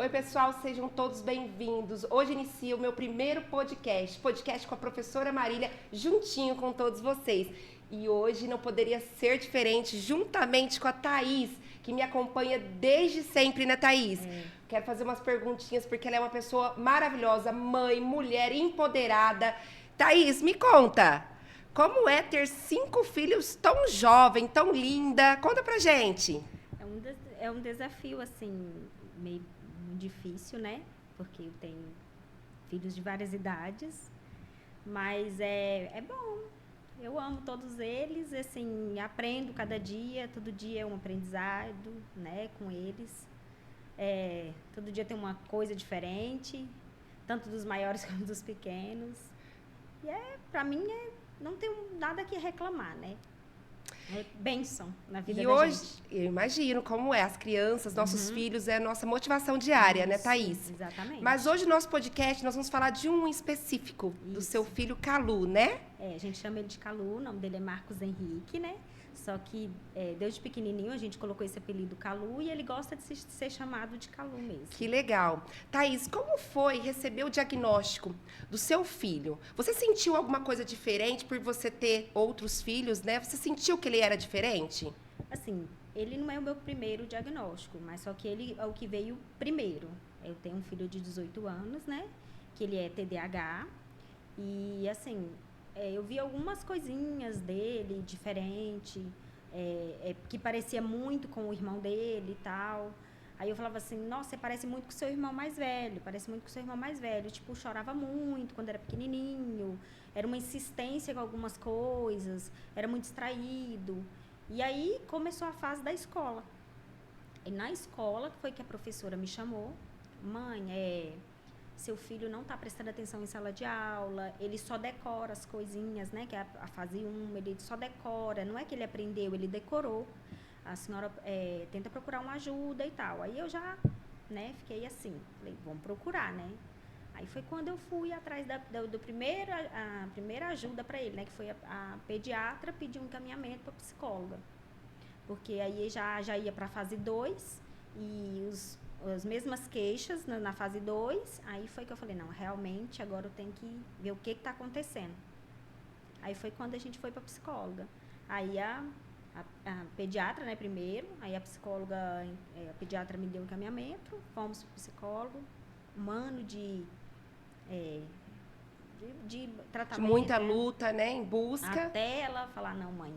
Oi, pessoal, sejam todos bem-vindos. Hoje inicio o meu primeiro podcast com a professora Marília, juntinho com todos vocês. E hoje não poderia ser diferente, juntamente com a Thaís, que me acompanha desde sempre, né, Thaís? Quero fazer umas perguntinhas, porque ela é uma pessoa maravilhosa, mãe, mulher, empoderada. Thaís, me conta, como é ter 5 filhos tão jovem, tão linda? Conta pra gente. É um desafio, assim, meio difícil, né? Porque eu tenho filhos de várias idades, mas é bom. Eu amo todos eles, assim, aprendo cada dia, todo dia é um aprendizado, né, com eles. Todo dia tem uma coisa diferente, tanto dos maiores como dos pequenos. E pra mim, não tenho nada que reclamar, né? É bênção na vida E da hoje, gente. eu imagino como é, as crianças, nossos filhos, é a nossa motivação diária, né, Isso, Thaís? exatamente. Mas hoje, no nosso podcast, nós vamos falar de um específico, do seu Isso. filho Calu, né? A gente chama ele de Calu, o nome dele é Marcos Henrique, né? Só que desde pequenininho a gente colocou esse apelido Calu e ele gosta de ser chamado de Calu mesmo. Que legal. Thaís, como foi receber o diagnóstico do seu filho? Você sentiu alguma coisa diferente por você ter outros filhos, né? Você sentiu que ele era diferente? Assim, ele não é o meu primeiro diagnóstico, mas só que ele é o que veio primeiro. Eu tenho um filho de 18 anos, né? Que ele é TDAH. E, assim, eu vi algumas coisinhas dele diferente, que parecia muito com o irmão dele e tal. Aí eu falava assim, nossa, você parece muito com o seu irmão mais velho, parece muito com o seu irmão mais velho. Tipo, chorava muito quando era pequenininho, era uma insistência com algumas coisas, era muito distraído. E aí começou a fase da escola. E na escola foi que a professora me chamou, mãe, seu filho não está prestando atenção em sala de aula, ele só decora as coisinhas, né? Que é a fase 1, ele só decora, não é que ele aprendeu, ele decorou. A senhora tenta procurar uma ajuda e tal. Aí eu já, né, fiquei assim, falei, vamos procurar, né? Aí foi quando eu fui atrás a primeira ajuda para ele, né? Que foi a pediatra pedir um encaminhamento para psicóloga. Porque aí já ia para a fase 2 e as mesmas queixas na fase 2. Aí foi que eu falei, não, realmente agora eu tenho que ver o que está acontecendo. Aí foi quando a gente foi para a psicóloga. Aí a pediatra, né, primeiro, aí a psicóloga, a pediatra me deu um encaminhamento, fomos para o psicólogo, um ano de tratamento. De muita né? luta, né? Em busca. Até ela falar, não, mãe,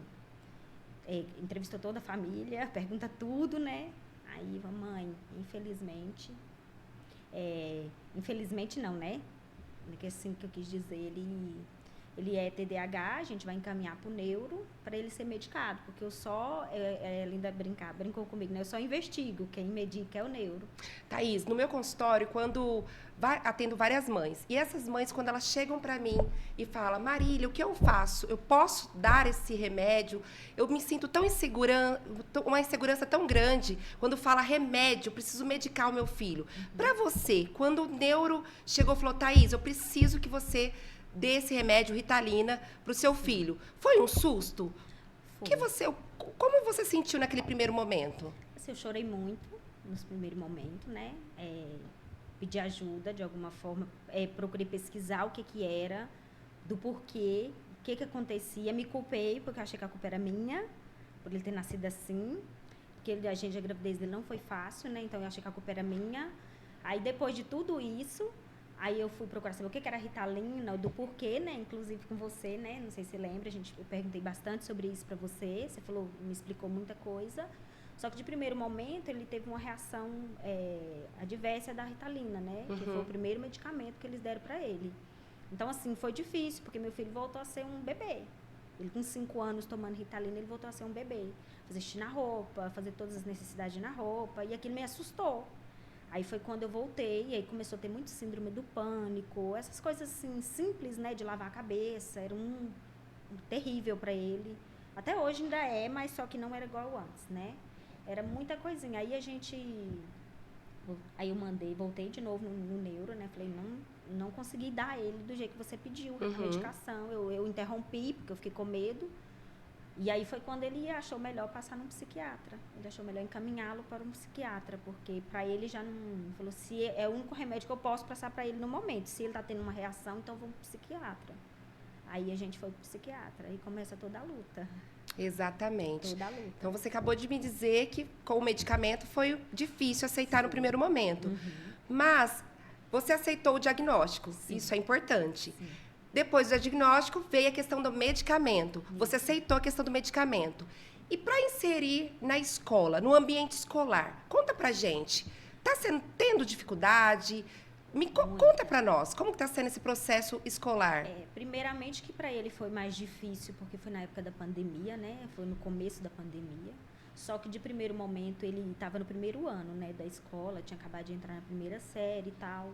entrevistou toda a família, pergunta tudo, né? Aí, mãe, infelizmente não, né? Que assim que eu quis dizer, ele é TDAH, a gente vai encaminhar para o neuro para ele ser medicado, porque eu só, ela ainda brincou comigo, né? Eu só investigo, quem medica é o neuro. Thaís, no meu consultório, quando atendo várias mães, e essas mães, quando elas chegam para mim e falam, Marília, o que eu faço? Eu posso dar esse remédio? Eu me sinto tão insegura, uma insegurança tão grande, quando fala remédio, eu preciso medicar o meu filho. Para você, quando o neuro chegou e falou, Thaís, eu preciso que você dê esse remédio, Ritalina, para o seu filho, foi um susto? Como você sentiu naquele primeiro momento? Assim, eu chorei muito nos primeiros momentos, né? Pedi ajuda de alguma forma, procurei pesquisar o que era, do porquê, o que acontecia, me culpei, porque eu achei que a culpa era minha, por ele ter nascido assim, porque a gravidez dele não foi fácil, né? Então eu achei que a culpa era minha. Aí depois de tudo isso, aí eu fui procurar saber o que era Ritalina, do porquê, né? Inclusive com você, né? Não sei se você lembra, eu perguntei bastante sobre isso pra você, você falou, me explicou muita coisa. Só que de primeiro momento ele teve uma reação adversa da Ritalina, né? Que foi o primeiro medicamento que eles deram para ele. Então, assim, foi difícil, porque meu filho voltou a ser um bebê. Ele com 5 anos tomando Ritalina, ele voltou a ser um bebê. Fazer xixi na roupa, fazer todas as necessidades na roupa, e aquilo me assustou. Aí foi quando eu voltei, e aí começou a ter muito síndrome do pânico, essas coisas assim, simples, né? De lavar a cabeça, era um terrível para ele. Até hoje ainda é, mas só que não era igual antes, né? Era muita coisinha. Aí eu voltei de novo no neuro, né? Falei, não consegui dar ele do jeito que você pediu, a medicação. Eu interrompi, porque eu fiquei com medo. E aí foi quando ele achou melhor passar num psiquiatra. Ele achou melhor encaminhá-lo para um psiquiatra, porque para ele já não... Falou, se é o único remédio que eu posso passar para ele no momento. Se ele está tendo uma reação, então vamos para o psiquiatra. Aí a gente foi para o psiquiatra e começa toda a luta. Exatamente. Toda a luta. Então, você acabou de me dizer que com o medicamento foi difícil aceitar no primeiro momento. Mas você aceitou o diagnóstico. Sim. Isso é importante. Sim. Depois do diagnóstico, veio a questão do medicamento. Você aceitou a questão do medicamento. E para inserir na escola, no ambiente escolar, conta pra gente. Tendo dificuldade? Conta para nós, como está sendo esse processo escolar? Primeiramente que para ele foi mais difícil, porque foi na época da pandemia, né? Foi no começo da pandemia. Só que de primeiro momento ele estava no primeiro ano, né, da escola, tinha acabado de entrar na primeira série e tal.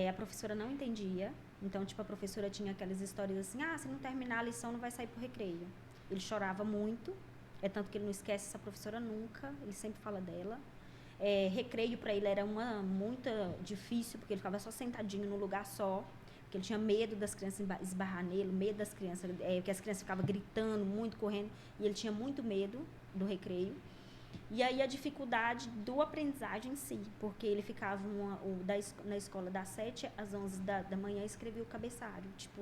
A professora não entendia, então tipo a professora tinha aquelas histórias assim, se não terminar a lição não vai sair pro recreio. Ele chorava muito, tanto que ele não esquece essa professora nunca, ele sempre fala dela. Recreio para ele era muito difícil, porque ele ficava só sentadinho num lugar só, porque ele tinha medo das crianças esbarrar nele, medo das crianças, que as crianças ficavam gritando muito, correndo, e ele tinha muito medo do recreio. E aí a dificuldade do aprendizagem em si, porque ele ficava na escola das 7 às 11 da manhã e escrevia o cabeçalho, tipo,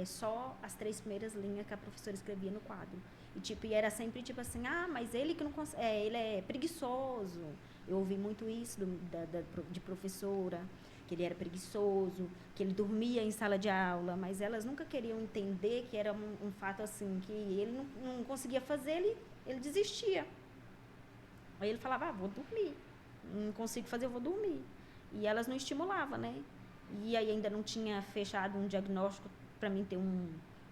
só as 3 primeiras linhas que a professora escrevia no quadro. E era sempre tipo assim, mas ele que não consegue, ele é preguiçoso. Eu ouvi muito isso de professora, que ele era preguiçoso, que ele dormia em sala de aula, mas elas nunca queriam entender que era um fato assim, que ele não conseguia fazer, ele desistia. Aí ele falava, vou dormir, não consigo fazer, eu vou dormir. E elas não estimulavam, né? E aí ainda não tinha fechado um diagnóstico para mim ter um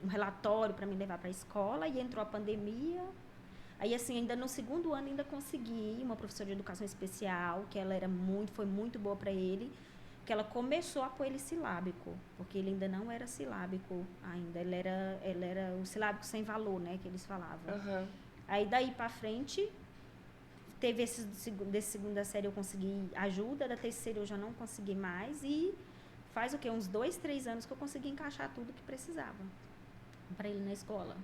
relatório para me levar para a escola, e entrou a pandemia. Aí, assim, ainda no segundo ano, ainda consegui uma professora de educação especial, que ela foi muito boa para ele, que ela começou a pôr ele silábico, porque ele ainda não era silábico ainda, ele era o silábico sem valor, né, que eles falavam. Uhum. Aí, daí para frente, teve desse segunda série eu consegui ajuda, da terceira eu já não consegui mais, e faz uns 2, 3 anos que eu consegui encaixar tudo que precisava para ele na escola.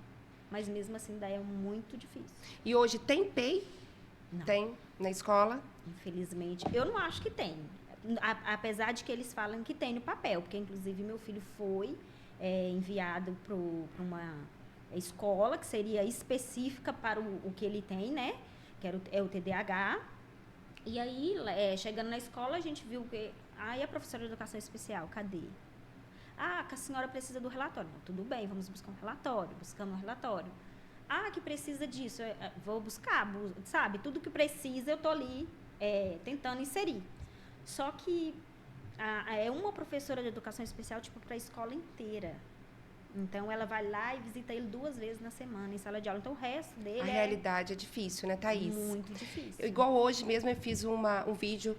Mas mesmo assim, daí é muito difícil. E hoje tem PEI? Não. Tem na escola? Infelizmente. Eu não acho que tem. Apesar de que eles falam que tem no papel. Porque, inclusive, meu filho foi enviado para uma escola que seria específica para o que ele tem, né? Que é o TDAH. E aí, chegando na escola, a gente viu que... Aí a professora de educação especial, cadê? Que a senhora precisa do relatório. Não, tudo bem, vamos buscar um relatório. Buscamos um relatório. Que precisa disso. Vou buscar, sabe? Tudo que precisa, eu estou ali tentando inserir. Só que é uma professora de educação especial, tipo, para a escola inteira. Então, ela vai lá e visita ele 2 vezes na semana, em sala de aula. Então, o resto dele A realidade é difícil, né, Thaís? Muito difícil. Igual hoje mesmo, eu fiz um vídeo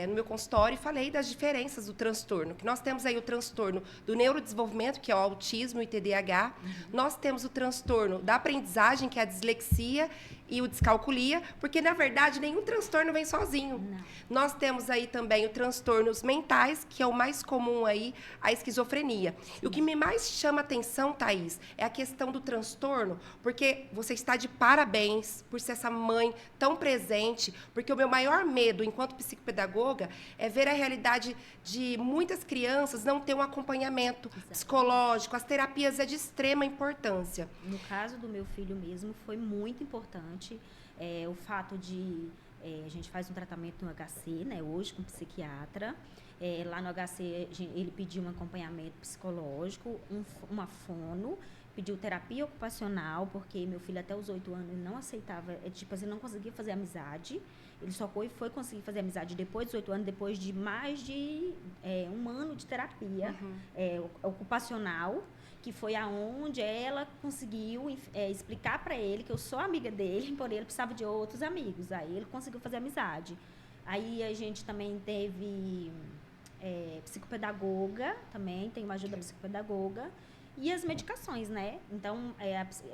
no meu consultório e falei das diferenças do transtorno. Que nós temos aí o transtorno do neurodesenvolvimento, que é o autismo e TDAH. Nós temos o transtorno da aprendizagem, que é a dislexia e o descalculia, porque, na verdade, nenhum transtorno vem sozinho. Não. Nós temos aí também os transtornos mentais, que é o mais comum aí, a esquizofrenia. Sim. E o que me mais chama atenção, Thaís, é a questão do transtorno, porque você está de parabéns por ser essa mãe tão presente, porque o meu maior medo, enquanto psicopedagoga, é ver a realidade de muitas crianças não ter um acompanhamento psicológico. As terapias é de extrema importância. No caso do meu filho mesmo, foi muito importante o fato de... a gente faz um tratamento no HC, né, hoje, com psiquiatra. Lá no HC, ele pediu um acompanhamento psicológico, uma fono, pediu terapia ocupacional, porque meu filho até os 8 anos ele não aceitava, ele não conseguia fazer amizade. Ele só foi conseguir fazer amizade depois dos 8 anos, depois de mais de 1 ano de terapia ocupacional, que foi aonde ela conseguiu explicar para ele que eu sou amiga dele, porém ele precisava de outros amigos. Aí ele conseguiu fazer amizade. Aí a gente também teve psicopedagoga, também tem uma ajuda psicopedagoga. E as medicações, né? Então,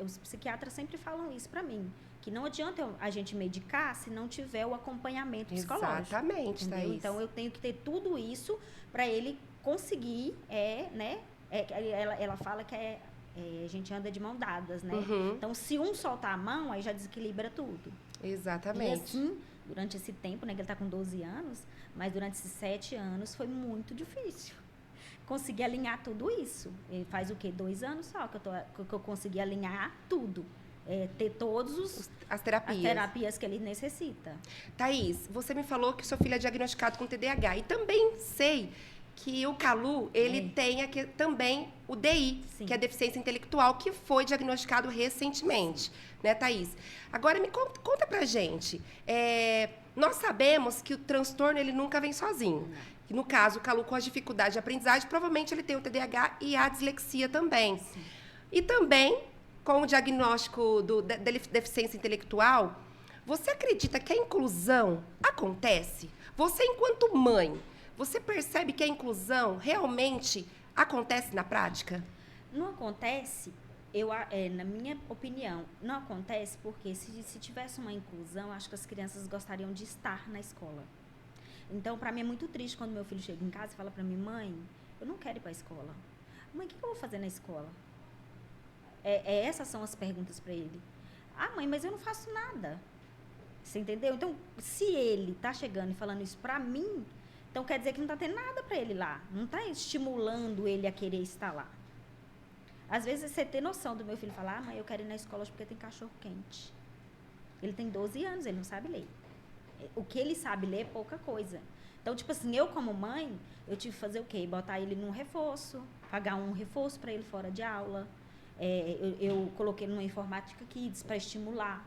os psiquiatras sempre falam isso para mim, que não adianta a gente medicar se não tiver o acompanhamento psicológico. Exatamente, Thaís. Então, eu tenho que ter tudo isso para ele conseguir, né? Ela fala que a gente anda de mão dadas, né? Uhum. Então, se um soltar a mão, aí já desequilibra tudo. Exatamente. E assim, durante esse tempo, né, que ele tá com 12 anos, mas durante esses 7 anos foi muito difícil conseguir alinhar tudo isso. Ele faz o quê? 2 anos só que eu consegui alinhar tudo. Ter todos As terapias. as terapias que ele necessita. Thaís, você me falou que seu filho é diagnosticado com TDAH. E também sei que o Calu, ele tem aqui, também o DI, Sim. que é deficiência intelectual, que foi diagnosticado recentemente. Né, Thaís? Agora, me conta pra gente. Nós sabemos que o transtorno, ele nunca vem sozinho. No caso, o Calu, com as dificuldades de aprendizagem, provavelmente ele tem o TDAH e a dislexia também. Sim. E também, com o diagnóstico da deficiência intelectual, você acredita que a inclusão acontece? Você, enquanto mãe, você percebe que a inclusão realmente acontece na prática? Não acontece, na minha opinião, não acontece porque se tivesse uma inclusão, acho que as crianças gostariam de estar na escola. Então, para mim é muito triste quando meu filho chega em casa e fala para mim, mãe, eu não quero ir para a escola. Mãe, o que eu vou fazer na escola? Essas são as perguntas para ele. Ah, mãe, mas eu não faço nada. Você entendeu? Então, se ele tá chegando e falando isso para mim, então quer dizer que não tá tendo nada para ele lá. Não tá estimulando ele a querer estar lá. Às vezes você tem noção do meu filho falar, ah, mãe, eu quero ir na escola porque tem cachorro quente. Ele tem 12 anos, ele não sabe ler. O que ele sabe ler é pouca coisa. Então, tipo assim, eu como mãe, eu tive que fazer o quê? Botar ele num reforço, pagar um reforço para ele fora de aula. Eu coloquei numa informática kids para estimular,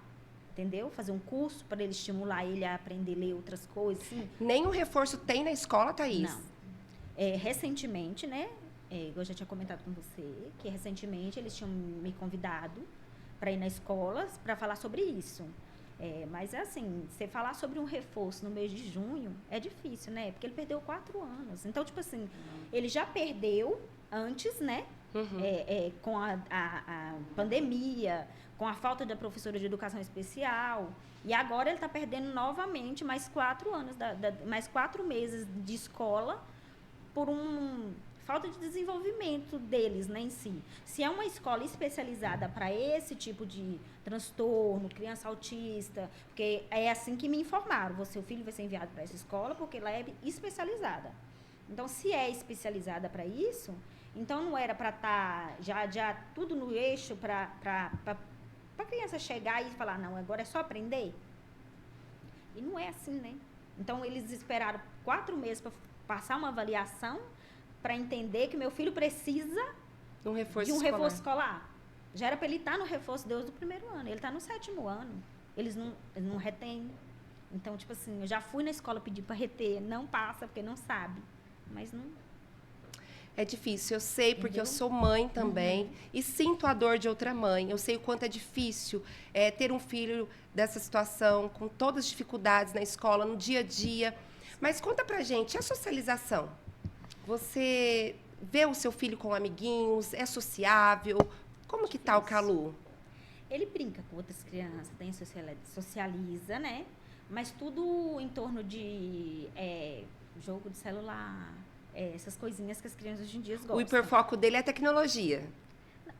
entendeu? Fazer um curso para ele estimular ele a aprender a ler outras coisas. Assim. Nenhum reforço tem na escola, Thaís? Não. Recentemente, né? Eu já tinha comentado com você, que recentemente eles tinham me convidado para ir na escola para falar sobre isso. Mas assim, você falar sobre um reforço no mês de junho é difícil, né? Porque ele perdeu 4 anos. Então, tipo assim, ele já perdeu antes, né? Uhum. Com a pandemia, com a falta da professora de educação especial. E agora ele está perdendo novamente mais 4 anos, mais 4 meses de escola por falta de desenvolvimento deles, né, em si. Se é uma escola especializada para esse tipo de transtorno, criança autista, porque é assim que me informaram, seu filho vai ser enviado para essa escola porque ela é especializada. Então, se é especializada para isso, então não era para estar já tudo no eixo para a criança chegar e falar, não, agora é só aprender? E não é assim, né? Então, eles esperaram 4 meses para passar uma avaliação para entender que meu filho precisa de um reforço escolar. Já era para ele estar no reforço desde o primeiro ano. Ele está no 7º ano. Eles não retêm. Então, tipo assim, eu já fui na escola pedir para reter. Não passa, porque não sabe. Mas não... É difícil, eu sei, porque Entendeu? eu sou mãe também. E sinto a dor de outra mãe. Eu sei o quanto é difícil ter um filho dessa situação, com todas as dificuldades na escola, no dia a dia. Mas conta pra gente, a socialização? Você vê o seu filho com amiguinhos? É sociável? Como que tá o Calu? Ele brinca com outras crianças, socializa, né? Mas tudo em torno de jogo de celular, essas coisinhas que as crianças hoje em dia gostam. O hiperfoco dele é a tecnologia.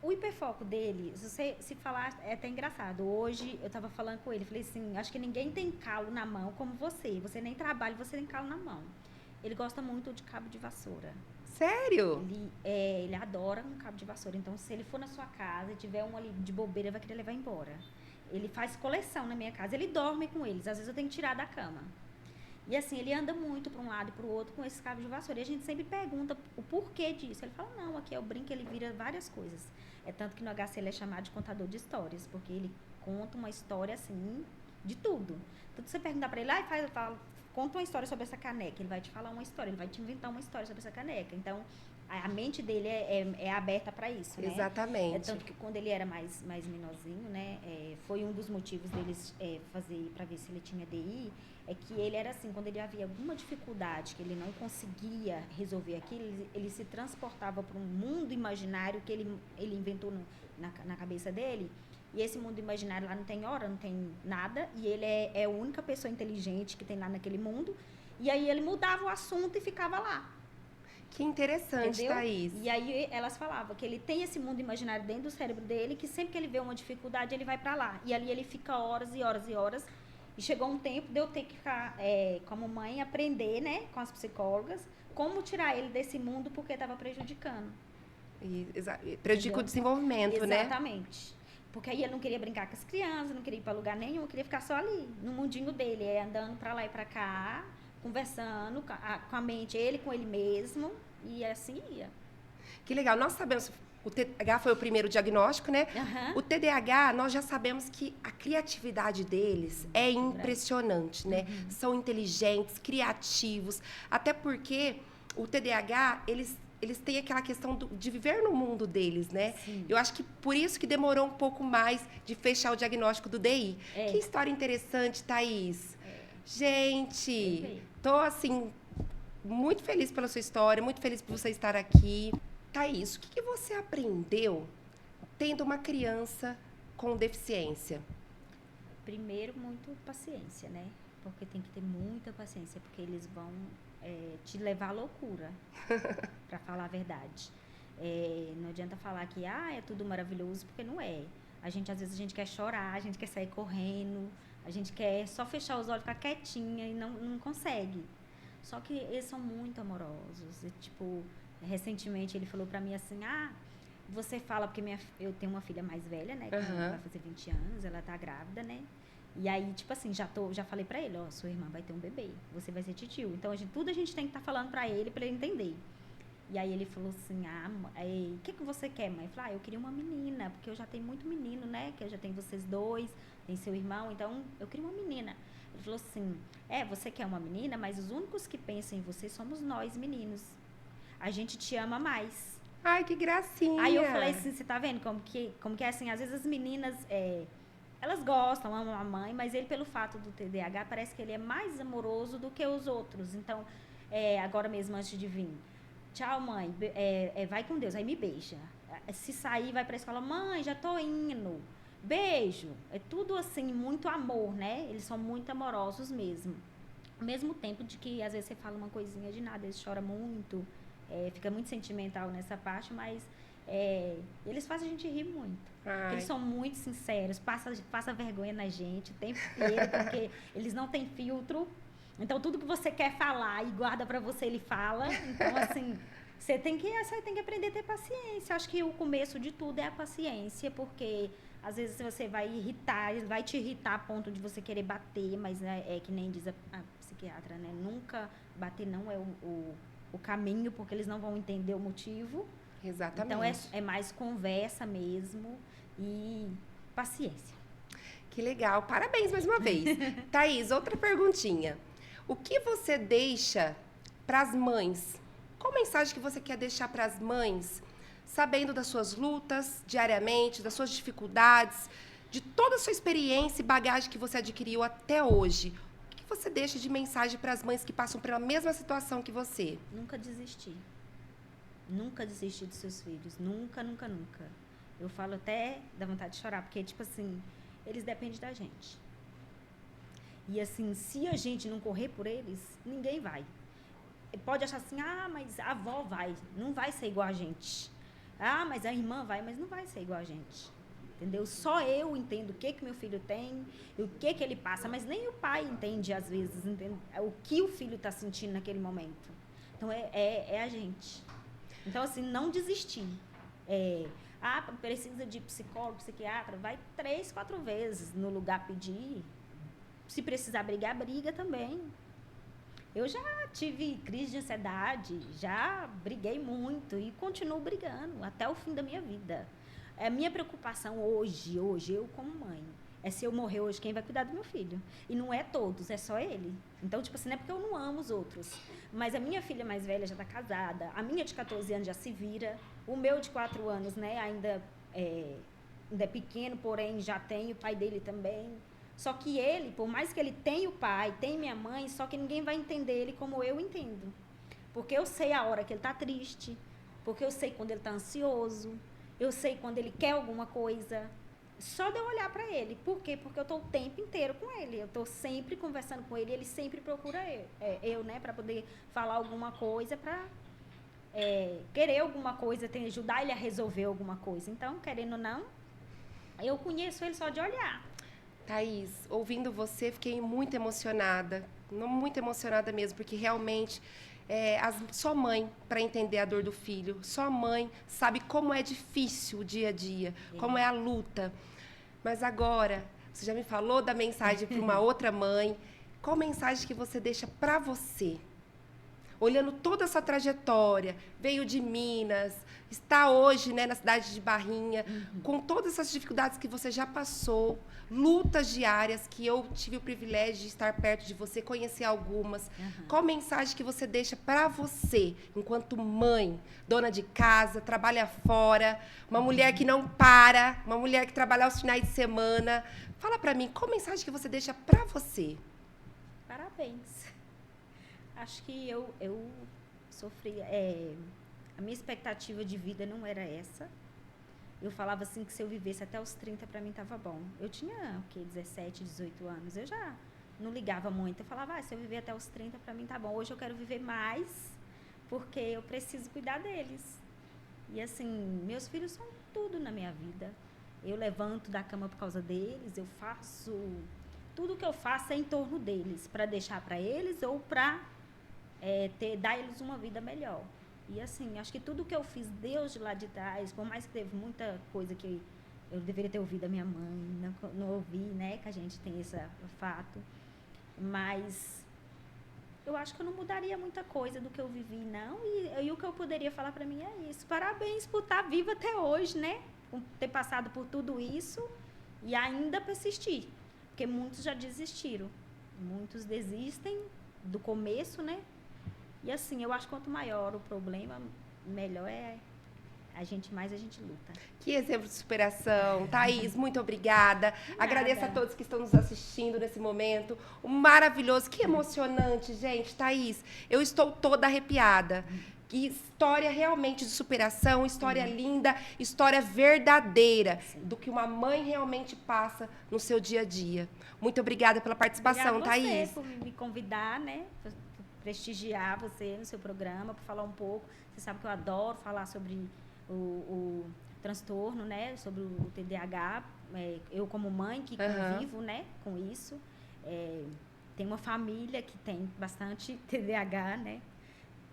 O hiperfoco dele, se falar, é até engraçado. Hoje eu tava falando com ele, falei assim, acho que ninguém tem calo na mão como você. Você nem trabalha, você tem calo na mão. Ele gosta muito de cabo de vassoura. Sério? Ele adora um cabo de vassoura. Então, se ele for na sua casa e tiver um ali de bobeira, vai querer levar embora. Ele faz coleção na minha casa. Ele dorme com eles. Às vezes eu tenho que tirar da cama. E assim, ele anda muito para um lado e para o outro com esses cabos de vassoura. E a gente sempre pergunta o porquê disso. Ele fala, não, aqui é o brinco, ele vira várias coisas. Tanto que no HC ele é chamado de contador de histórias. Porque ele conta uma história, assim, de tudo. Então, você perguntar para ele, conta uma história sobre essa caneca. Ele vai te falar uma história, ele vai te inventar uma história sobre essa caneca. Então, a mente dele é aberta para isso, né? Exatamente. Tanto que quando ele era mais menorzinho, né? Foi um dos motivos deles fazer para ver se ele tinha DI, é que ele era assim, quando ele havia alguma dificuldade, que ele não conseguia resolver aquilo, ele se transportava para um mundo imaginário que ele inventou na cabeça dele. E esse mundo imaginário lá não tem hora, não tem nada. E ele é a única pessoa inteligente que tem lá naquele mundo. E aí ele mudava o assunto e ficava lá. Que interessante, Entendeu? Thaís. E aí elas falavam que ele tem esse mundo imaginário dentro do cérebro dele, que sempre que ele vê uma dificuldade, ele vai para lá. E ali ele fica horas e horas e horas. E chegou um tempo de eu ter que ficar, como mãe, aprender, né, com as psicólogas, como tirar ele desse mundo porque estava prejudicando. Prejudica o desenvolvimento, né? Exatamente. Porque aí ele não queria brincar com as crianças, não queria ir para lugar nenhum, queria ficar só ali, no mundinho dele, andando para lá e para cá, conversando com a mente, ele com ele mesmo, e assim ia. Que legal. Nós sabemos, o TDAH foi o primeiro diagnóstico, né? Uhum. O TDAH, nós já sabemos que a criatividade deles é impressionante, né? São inteligentes, criativos, até porque o TDAH, eles têm aquela questão de viver no mundo deles, né? Sim. Eu acho que por isso que demorou um pouco mais de fechar o diagnóstico do DI. É. Que história interessante, Thaís. Gente, Perfeito. tô assim, muito feliz pela sua história, muito feliz por você estar aqui. Thaís, o que você aprendeu tendo uma criança com deficiência? Primeiro, muito paciência, né? Porque tem que ter muita paciência, porque eles vão te levar à loucura, para falar a verdade. Não adianta falar que é tudo maravilhoso, porque não é. Às vezes a gente quer chorar, a gente quer sair correndo, a gente quer só fechar os olhos, ficar quietinha e não consegue. Só que eles são muito amorosos. E, tipo, recentemente ele falou pra mim assim, você fala, porque eu tenho uma filha mais velha, né, que vai fazer 20 anos, ela tá grávida, né? E aí, tipo assim, já falei pra ele, sua irmã vai ter um bebê, você vai ser titio. Então, tudo a gente tem que estar falando pra ele entender. E aí ele falou assim, o que você quer, mãe? Eu falei, eu queria uma menina, porque eu já tenho muito menino, né? Que eu já tenho vocês dois, tem seu irmão, então eu queria uma menina. Ele falou assim, você quer uma menina, mas os únicos que pensam em você somos nós, meninos. A gente te ama mais. Ai, que gracinha. Aí eu falei assim, você tá vendo como que é assim, às vezes as meninas, elas gostam, amam a mãe, mas ele, pelo fato do TDAH, parece que ele é mais amoroso do que os outros. Então, agora mesmo, antes de vir, tchau, mãe, vai com Deus, aí me beija. Se sair, vai pra escola, mãe, já tô indo. Beijo. É tudo assim, muito amor, né? Eles são muito amorosos mesmo. Ao mesmo tempo de que, às vezes, você fala uma coisinha de nada, eles choram muito, fica muito sentimental nessa parte, mas eles fazem a gente rir muito. Eles são muito sinceros, passa vergonha na gente o tempo inteiro, porque eles não têm filtro. Então, tudo que você quer falar e guarda pra você, ele fala. Então, assim, você tem que aprender a ter paciência. Acho que o começo de tudo é a paciência, porque às vezes você vai te irritar a ponto de você querer bater, mas é que nem diz a psiquiatra, né? Nunca bater não é o caminho, porque eles não vão entender o motivo. Exatamente. Então, é mais conversa mesmo e paciência. Que legal. Parabéns mais uma vez. Thaís, outra perguntinha. O que você deixa para as mães? Qual mensagem que você quer deixar para as mães, sabendo das suas lutas diariamente, das suas dificuldades, de toda a sua experiência e bagagem que você adquiriu até hoje? O que você deixa de mensagem para as mães que passam pela mesma situação que você? Nunca desistir. Nunca desistir dos seus filhos. Nunca, nunca, nunca. Eu falo até da vontade de chorar, porque, tipo assim, eles dependem da gente. E, assim, se a gente não correr por eles, ninguém vai. Pode achar assim, mas a avó vai. Não vai ser igual a gente. Mas a irmã vai, mas não vai ser igual a gente. Entendeu? Só eu entendo o que meu filho tem, o que ele passa, mas nem o pai entende, às vezes, entende? O que o filho está sentindo naquele momento. Então, é a gente. Então, assim, não desistir. Precisa de psicólogo, psiquiatra, vai 3, 4 vezes no lugar pedir. Se precisar brigar, briga também. Eu já tive crise de ansiedade, já briguei muito e continuo brigando até o fim da minha vida. A minha preocupação hoje, eu como mãe, é se eu morrer hoje, quem vai cuidar do meu filho? E não é todos, é só ele. Então, tipo assim, não é porque eu não amo os outros. Mas a minha filha mais velha já está casada, a minha de 14 anos já se vira, o meu de 4 anos, né, ainda é pequeno, porém já tem o pai dele também. Só que ele, por mais que ele tenha o pai, tenha minha mãe, só que ninguém vai entender ele como eu entendo. Porque eu sei a hora que ele está triste, porque eu sei quando ele está ansioso, eu sei quando ele quer alguma coisa. Só de eu olhar para ele. Por quê? Porque eu estou o tempo inteiro com ele. Eu estou sempre conversando com ele, ele sempre procura eu, né, para poder falar alguma coisa, para querer alguma coisa, ajudar ele a resolver alguma coisa. Então, querendo ou não, eu conheço ele só de olhar. Thaís, ouvindo você, fiquei muito emocionada. Muito emocionada mesmo, porque realmente só mãe para entender a dor do filho. Só mãe sabe como é difícil o dia a dia, como é a luta. Mas agora, você já me falou da mensagem para uma outra mãe. Qual mensagem que você deixa para você? Olhando toda essa trajetória, veio de Minas, está hoje, né, na cidade de Barrinha, com todas essas dificuldades que você já passou, lutas diárias que eu tive o privilégio de estar perto de você, conhecer algumas. Qual mensagem que você deixa para você, enquanto mãe, dona de casa, trabalha fora, uma mulher que não para, uma mulher que trabalha aos finais de semana? Fala para mim, qual mensagem que você deixa para você? Parabéns. Acho que eu sofri. A minha expectativa de vida não era essa. Eu falava assim que se eu vivesse até os 30, para mim estava bom. Eu tinha, 17, 18 anos. Eu já não ligava muito. Eu falava, se eu viver até os 30, para mim tá bom. Hoje eu quero viver mais, porque eu preciso cuidar deles. E assim, meus filhos são tudo na minha vida. Eu levanto da cama por causa deles, eu faço... Tudo que eu faço é em torno deles, para deixar para eles ou para dar a eles uma vida melhor. E assim, acho que tudo que eu fiz, Deus de lá de trás, por mais que teve muita coisa que eu deveria ter ouvido a minha mãe, não ouvi, né, que a gente tem esse fato, mas eu acho que eu não mudaria muita coisa do que eu vivi, não, e o que eu poderia falar para mim é isso, parabéns por estar viva até hoje, né, por ter passado por tudo isso e ainda persistir, porque muitos já desistiram, muitos desistem do começo, né? E assim, eu acho que quanto maior o problema, melhor mais a gente luta. Que exemplo de superação. Thaís, muito obrigada. Agradeço a todos que estão nos assistindo nesse momento. Maravilhoso, que emocionante, gente. Thaís, eu estou toda arrepiada. Que história realmente de superação, história linda, história verdadeira do que uma mãe realmente passa no seu dia a dia. Muito obrigada pela participação, Thaís. Obrigada por me convidar, né? Prestigiar você no seu programa, para falar um pouco. Você sabe que eu adoro falar sobre o transtorno, né? Sobre o TDAH. Eu, como mãe, que convivo, né, com isso. Tem uma família que tem bastante TDAH, né?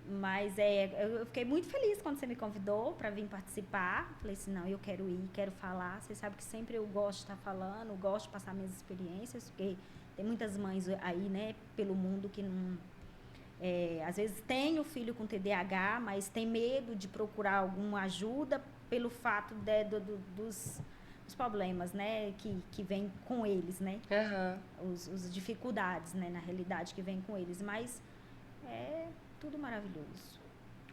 Mas eu fiquei muito feliz quando você me convidou para vir participar. Falei assim, não, eu quero ir, quero falar. Você sabe que sempre eu gosto de estar falando, gosto de passar minhas experiências, porque tem muitas mães aí, né, pelo mundo que não... às vezes tem o filho com TDAH, mas tem medo de procurar alguma ajuda pelo fato dos problemas, né, que vem com eles, né? Os dificuldades, né, na realidade, que vem com eles. Mas é tudo maravilhoso.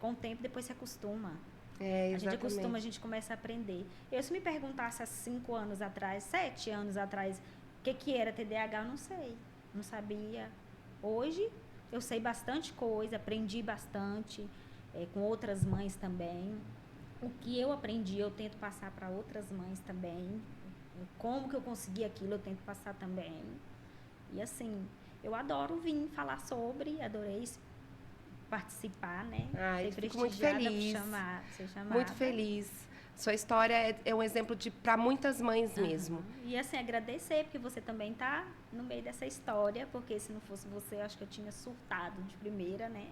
Com o tempo, depois se acostuma. A gente acostuma, a gente começa a aprender. Se me perguntasse há 5 anos atrás, 7 anos atrás, o que era TDAH, eu não sei. Não sabia. Hoje... eu sei bastante coisa, aprendi bastante, com outras mães também. O que eu aprendi, eu tento passar para outras mães também. Como que eu consegui aquilo, eu tento passar também. E assim, eu adoro vir falar sobre, adorei participar, né? Fico muito feliz. Ser chamada. Muito feliz. Sua história é um exemplo para muitas mães mesmo. E assim, agradecer, porque você também está no meio dessa história, porque se não fosse você, eu acho que eu tinha surtado de primeira, né?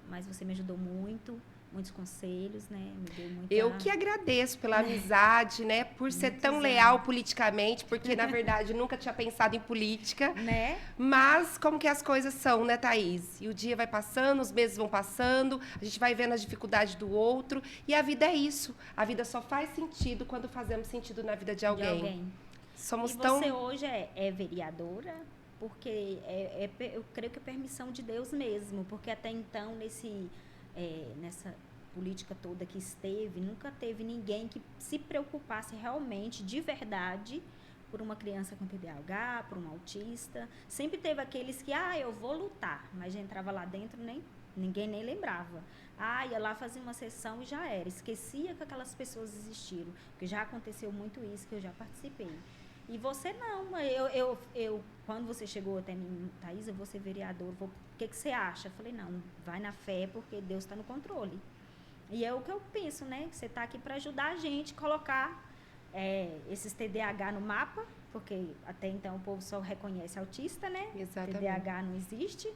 Mas você me ajudou muito, muitos conselhos, né? Me deu muita... Eu que agradeço pela amizade, né? Por ser tão leal politicamente, porque, na verdade, nunca tinha pensado em política. Né? Mas como que as coisas são, né, Thaís? E o dia vai passando, os meses vão passando, a gente vai vendo as dificuldades do outro. E a vida é isso. A vida só faz sentido quando fazemos sentido na vida de alguém. Somos e você hoje é vereadora? Porque eu creio que é permissão de Deus mesmo. Porque até então, nessa política toda que esteve, nunca teve ninguém que se preocupasse realmente, de verdade, por uma criança com TDAH, por um autista. Sempre teve aqueles que, eu vou lutar, mas já entrava lá dentro, ninguém nem lembrava. Ia lá fazer uma sessão e já era. Esquecia que aquelas pessoas existiram, porque já aconteceu muito isso, que eu já participei. E você não. Quando você chegou até mim, Thaís, eu vou ser vereador, o que você acha? Eu falei, não, vai na fé, porque Deus está no controle. E é o que eu penso, né? Você está aqui para ajudar a gente a colocar esses TDAH no mapa, porque até então o povo só reconhece autista, né? Exatamente. TDAH não existe.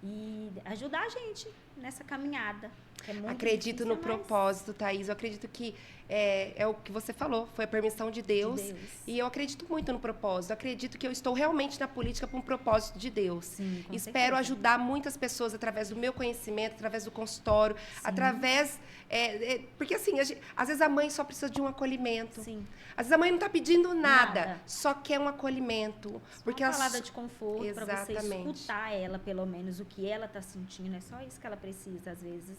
E ajudar a gente nessa caminhada. Que é muito Acredito difícil, no propósito, Thaís. Eu acredito que é o que você falou, foi a permissão de Deus. E eu acredito muito no propósito. Eu acredito que eu estou realmente na política por um propósito de Deus. Sim, com Espero certeza. ajudar muitas pessoas através do meu conhecimento, através do consultório, Sim. através... porque assim, às vezes a mãe só precisa de um acolhimento. Sim. Às vezes a mãe não está pedindo nada, só quer um acolhimento. Porque uma palavra de conforto para você Exatamente. escutar ela, pelo menos, o que ela está sentindo. É só isso que ela precisa, às vezes.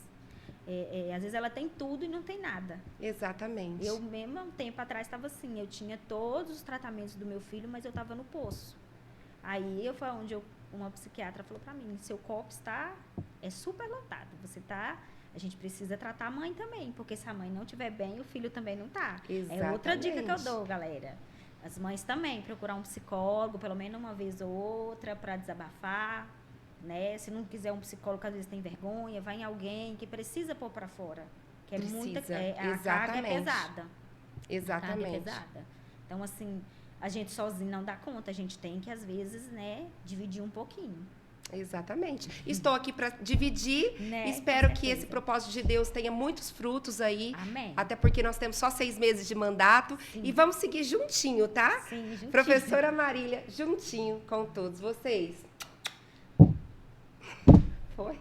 Às vezes ela tem tudo e não tem nada. Exatamente. Eu mesmo, um tempo atrás, estava assim. Eu tinha todos os tratamentos do meu filho, mas eu estava no poço. Aí foi onde uma psiquiatra falou para mim, seu copo está super lotado. A gente precisa tratar a mãe também, porque se a mãe não estiver bem, o filho também não está. É outra dica que eu dou, galera. As mães também, procurar um psicólogo, pelo menos uma vez ou outra, para desabafar, né? Se não quiser um psicólogo, às vezes tem vergonha, vai em alguém que precisa pôr para fora. Que é muita... a carga é pesada. Exatamente. A carga é pesada. Então, assim, a gente sozinho não dá conta. A gente tem que, às vezes, né, dividir um pouquinho. Exatamente. Estou aqui para dividir. Né? Espero que esse propósito de Deus tenha muitos frutos aí. Amém. Até porque nós temos só 6 meses de mandato. Sim. E vamos seguir juntinho, tá? Sim, juntinho. Professora Marília, juntinho com todos vocês. Foi?